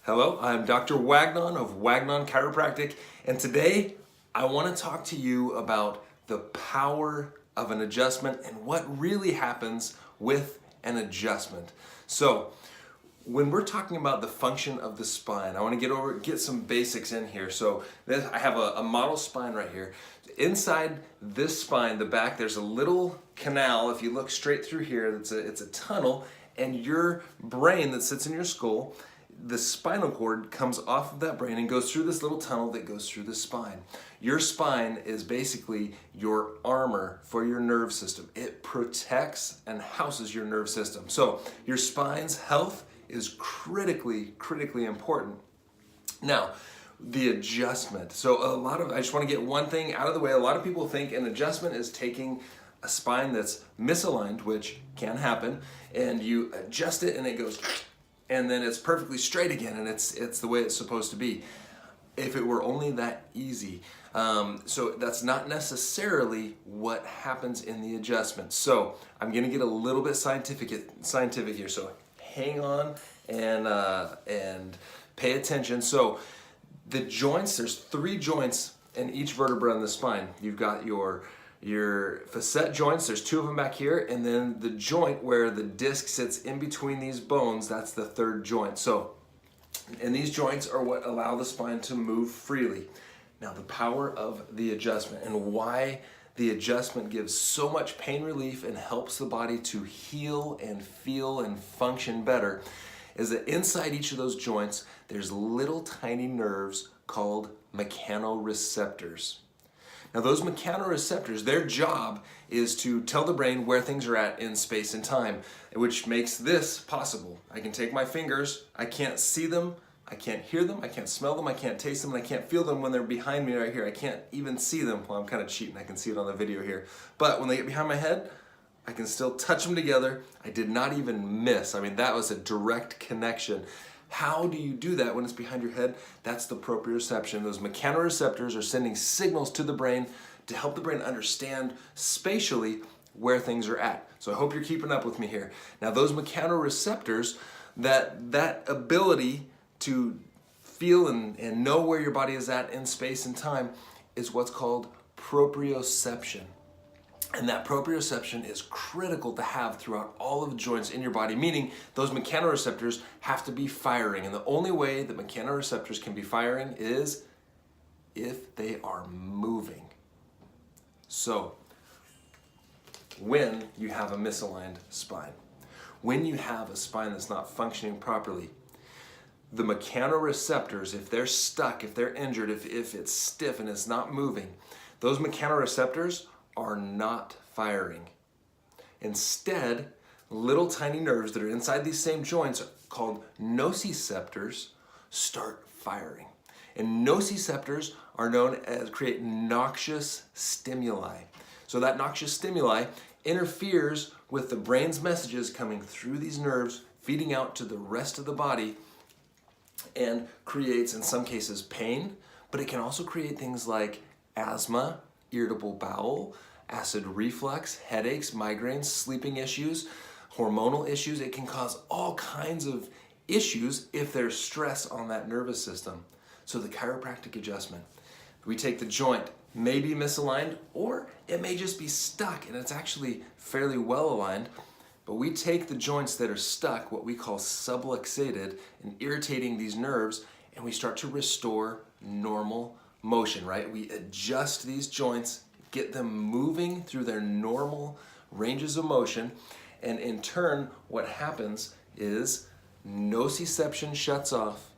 Hello, I'm Dr. Wagnon of Wagnon Chiropractic, and today I want to talk to you about the power of an adjustment and what really happens with an adjustment. So, when we're talking about the function of the spine, I want to get some basics in here. So I have a model spine right here. Inside this spine, the back, there's a little canal. If you look straight through here, it's a tunnel, and your brain that sits in your skull, the spinal cord comes off of that brain and goes through this little tunnel that goes through the spine. Your spine is basically your armor for your nerve system. It protects and houses your nerve system. So your spine's health is critically important. Now, the adjustment. So I just want to get one thing out of the way. A lot of people think an adjustment is taking a spine that's misaligned, which can happen, and you adjust it and it goes, and then it's perfectly straight again, and it's the way it's supposed to be. If it were only that easy. So that's not necessarily what happens in the adjustment. So I'm going to get a little bit scientific here. So hang on and pay attention. So the joints, there's 3 joints in each vertebra in the spine. You've got your facet joints, there's 2 of them back here, and then the joint where the disc sits in between these bones, that's the 3rd joint. So, and these joints are what allow the spine to move freely. Now, the power of the adjustment and why the adjustment gives so much pain relief and helps the body to heal and feel and function better is that inside each of those joints, there's little tiny nerves called mechanoreceptors. Now, those mechanoreceptors, their job is to tell the brain where things are at in space and time, which makes this possible. I can take my fingers, I can't see them, I can't hear them, I can't smell them, I can't taste them, and I can't feel them when they're behind me right here. I can't even see them. Well, I'm kind of cheating, I can see it on the video here. But when they get behind my head, I can still touch them together. I did not even miss. I mean, that was a direct connection. How do you do that when it's behind your head? That's the proprioception. Those mechanoreceptors are sending signals to the brain to help the brain understand spatially where things are at. So I hope you're keeping up with me here. Now, those mechanoreceptors, that ability to feel and know where your body is at in space and time is what's called proprioception. And that proprioception is critical to have throughout all of the joints in your body, meaning those mechanoreceptors have to be firing. And the only way that mechanoreceptors can be firing is if they are moving. So, when you have a misaligned spine, when you have a spine that's not functioning properly, the mechanoreceptors, if they're stuck, if they're injured, if it's stiff and it's not moving, those mechanoreceptors are not firing. Instead, little tiny nerves that are inside these same joints called nociceptors start firing. And nociceptors are known as create noxious stimuli. So that noxious stimuli interferes with the brain's messages coming through these nerves, feeding out to the rest of the body, and creates, in some cases, pain, but it can also create things like asthma, irritable bowel, acid reflux, headaches, migraines, sleeping issues, hormonal issues. It can cause all kinds of issues if there's stress on that nervous system. So the chiropractic adjustment, we take the joint, may be misaligned, or it may just be stuck and it's actually fairly well aligned, but we take the joints that are stuck, what we call subluxated, and irritating these nerves, and we start to restore normal motion, right? We adjust these joints, get them moving through their normal ranges of motion, and in turn, what happens is nociception shuts off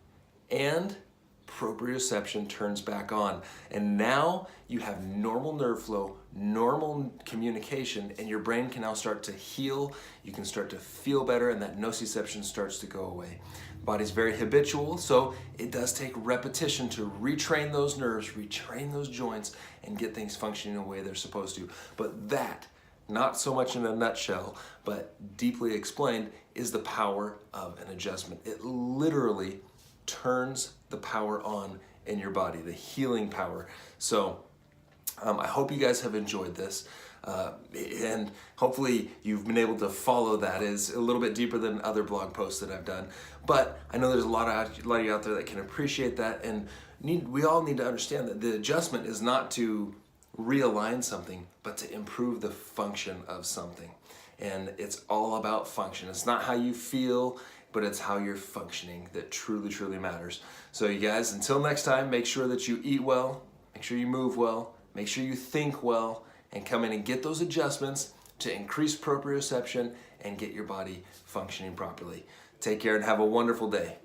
and proprioception turns back on. And now you have normal nerve flow, normal communication, and your brain can now start to heal. You can start to feel better, and that nociception starts to go away. The body's very habitual, so it does take repetition to retrain those nerves, retrain those joints, and get things functioning in a way they're supposed to. But that, not so much in a nutshell, but deeply explained, is the power of an adjustment. It literally turns the power on in your body, the healing power. So I hope you guys have enjoyed this. And hopefully you've been able to follow that. Is a little bit deeper than other blog posts that I've done. But I know there's a lot of you out there that can appreciate that, and we all need to understand that the adjustment is not to realign something, but to improve the function of something. And it's all about function. It's not how you feel, but it's how you're functioning that truly, truly matters. So you guys, until next time, make sure that you eat well, make sure you move well, make sure you think well, and come in and get those adjustments to increase proprioception and get your body functioning properly. Take care and have a wonderful day.